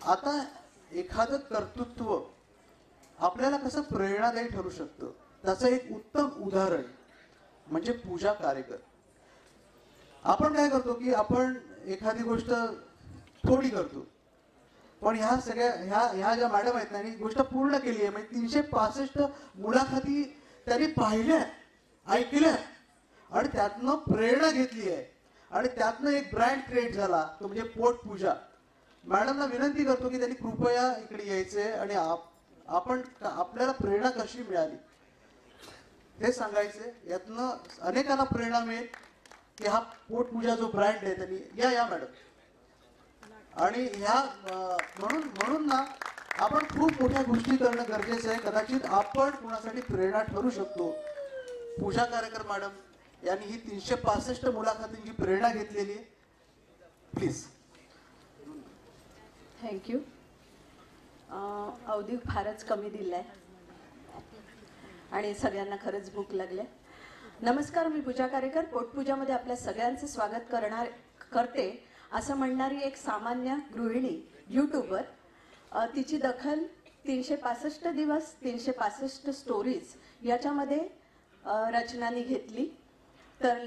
आता एखादं कर्तृत्व आपल्याला कसं प्रेरणादायी ठरू शकतं त्याचं एक उत्तम उदाहरण म्हणजे पूजा कारेकर. आपण काय करतो की आपण एखादी गोष्ट थोडी करतो, पण ह्या सगळ्या ह्या ज्या मॅडम आहेत त्यांनी गोष्ट पूर्ण केली आहे. म्हणजे 365 मुलाखती त्यांनी पाहिल्या, ऐकल्या आणि त्यातनं प्रेरणा घेतली आहे आणि त्यातनं एक ब्रँड क्रिएट झाला तो म्हणजे पोटपूजा. मॅडमला विनंती करतो की त्यांनी कृपया इकडे यायचे आणि आपण आपल्याला प्रेरणा कशी मिळाली हे सांगायचे. यातनं अनेकांना प्रेरणा मिळेल की हा पोटपूजा जो ब्रँड आहे त्यांनी या मॅडम. आणि ह्या म्हणून ना आपण खूप मोठ्या गोष्टी करणं गरजेचं आहे. कदाचित आपण कुणासाठी प्रेरणा ठरू शकतो. पूजा कारेकर मॅडम यांनी ही 365 मुलाखतींची प्रेरणा घेतलेली आहे. प्लीज. थँक्यू. अवधी फारच कमी दिलाय आणि सगळ्यांना खरंच भूक लागली. नमस्कार, मी पूजा कारेकर. पोटपूजामध्ये आपल्या सगळ्यांचं स्वागत करते असं म्हणणारी एक सामान्य गृहिणी यूट्यूबर. तिची दखल 365 दिवस 365 स्टोरीज याच्यामध्ये रचनाने घेतली. तर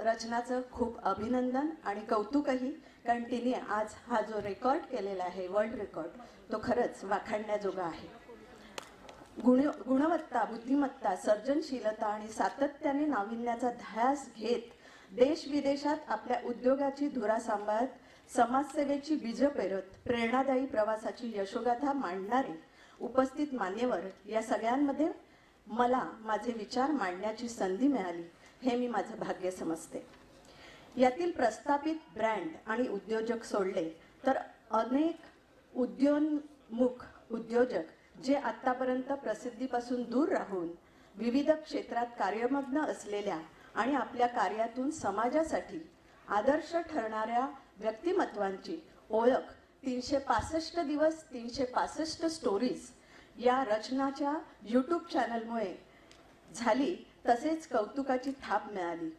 रचनाचं खूप अभिनंदन आणि कौतुकही, कारण तिने आज हा जो रेकॉर्ड केलेला आहे वर्ल्ड रेकॉर्ड तो खरंच वाखाणण्याजोगा आहे. गुणवत्ता, बुद्धिमत्ता, सर्जनशीलता आणि सातत्याने नाविन्याचा ध्यास घेत देश विदेशात आपल्या उद्योगाची धुरा सांभाळत समाजसेवेची बीजं पेरत प्रेरणादायी प्रवासाची यशोगाथा मांडणारे उपस्थित मान्यवर या सगळ्यांमध्ये मला माझे विचार मांडण्याची संधी मिळाली हे मी माझं भाग्य समजते. यातील प्रस्थापित ब्रँड आणि उद्योजक सोडले तर अनेक उद्योन्मुख उद्योजक जे आतापर्यंत प्रसिद्धीपासून दूर राहून विविध क्षेत्रात कार्यमग्न असलेल्या आणि आपल्या कार्यातून समाजासाठी आदर्श ठरणाऱ्या व्यक्तिमत्वांची ओळख 365 दिवस 365 स्टोरीज या रचनाच्या यूट्यूब चॅनलमुळे झाली. तसेच कौतुकाची थाप मिळाली.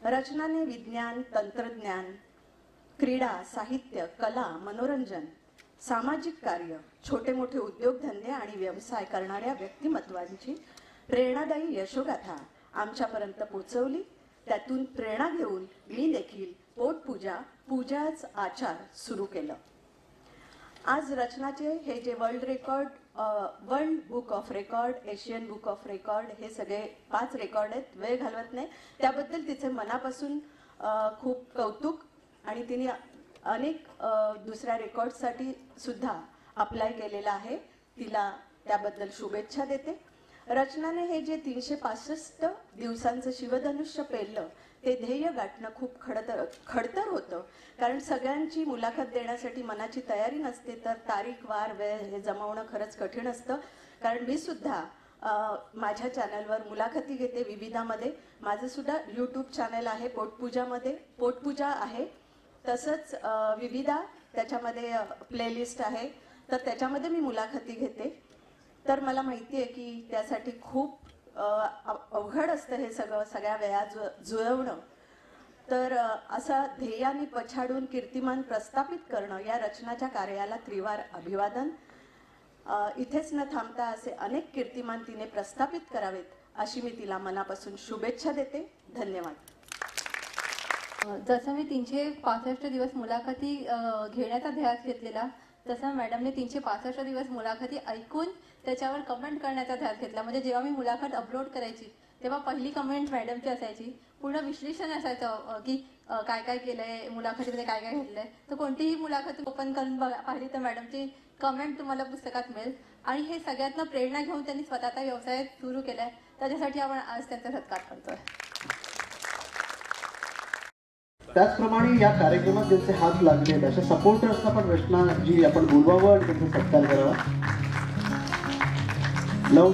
रचनाने विज्ञान, तंत्रज्ञान, क्रीडा, साहित्य, कला, मनोरंजन, सामाजिक कार्य, छोटे मोठे उद्योगधंदे आणि व्यवसाय करणाऱ्या व्यक्तिमत्वांची प्रेरणादायी यशोगाथा आमच्यापर्यंत पोहोचवली. त्यातून प्रेरणा घेऊन मी देखील पूजाच आचार सुरू केलं. आज रचनाचे हे जे world book of record, Asian book of record हे सगळे 5 रेकॉर्ड आहेत. वेळ घालवत नाही त्याबद्दल तिचे मनापासून खूप कौतुक. आणि तिने अनेक दुसऱ्या रेकॉर्डसाठी सुद्धा अप्लाय केलेला आहे. तिला त्याबद्दल शुभेच्छा देते. रचनाने हे जे 365 दिवसांचं शिवधनुष्य पेरलं ते ध्येय गाठणं खूप खडतर होतं. कारण सगळ्यांची मुलाखत देण्यासाठी मनाची तयारी नसते, तर तारीख, वार, वेळ हे जमवणं खरंच कठीण असतं. कारण मी सुद्धा माझ्या चॅनलवर मुलाखती घेते विविधामध्ये. माझं सुद्धा यूट्यूब चॅनल आहे पोटपूजा आहे. तसंच विविधा त्याच्यामध्ये प्लेलिस्ट आहे, तर त्याच्यामध्ये मी मुलाखती घेते. तर मला माहिती आहे की त्यासाठी खूप अवघड असतं हे सगळ्या वेळा जुळवणं. तर असं ध्येयाने पछाडून कीर्तिमान प्रस्थापित करणं या रचनाच्या कार्याला त्रिवार अभिवादन. इथेच न थांबता असे अनेक कीर्तिमान तिने प्रस्थापित करावेत अशी मी तिला मनापासून शुभेच्छा देते. धन्यवाद. जसं मी 365 दिवस मुलाखती घेण्याचा ध्यास घेतलेला, तसं मॅडमने 365 दिवस मुलाखती ऐकून त्याच्यावर कमेंट करण्याचा ध्यास घेतला. म्हणजे जेव्हा मी मुलाखत अपलोड करायची तेव्हा पहिली कमेंट मॅडमची असायची. पूर्ण विश्लेषण असायचं की काय काय केलंय, मुलाखतीमध्ये काय काय घडलंय. तर कोणतीही मुलाखत ओपन करून पाहिली तर मॅडमची कमेंट तुम्हाला पुस्तकात मिळेल. आणि हे सगळ्यातनं प्रेरणा घेऊन त्यांनी स्वतःचा व्यवसाय सुरू केलाय. त्याच्यासाठी आपण आज त्यांचा सत्कार करतोय. त्याचप्रमाणे या कार्यक्रमात ज्यांचे हात लागले अशा सपोर्टर्सना पण रचना जी आपण बोलवावं आणि त्यांचा सत्कार करावा. लव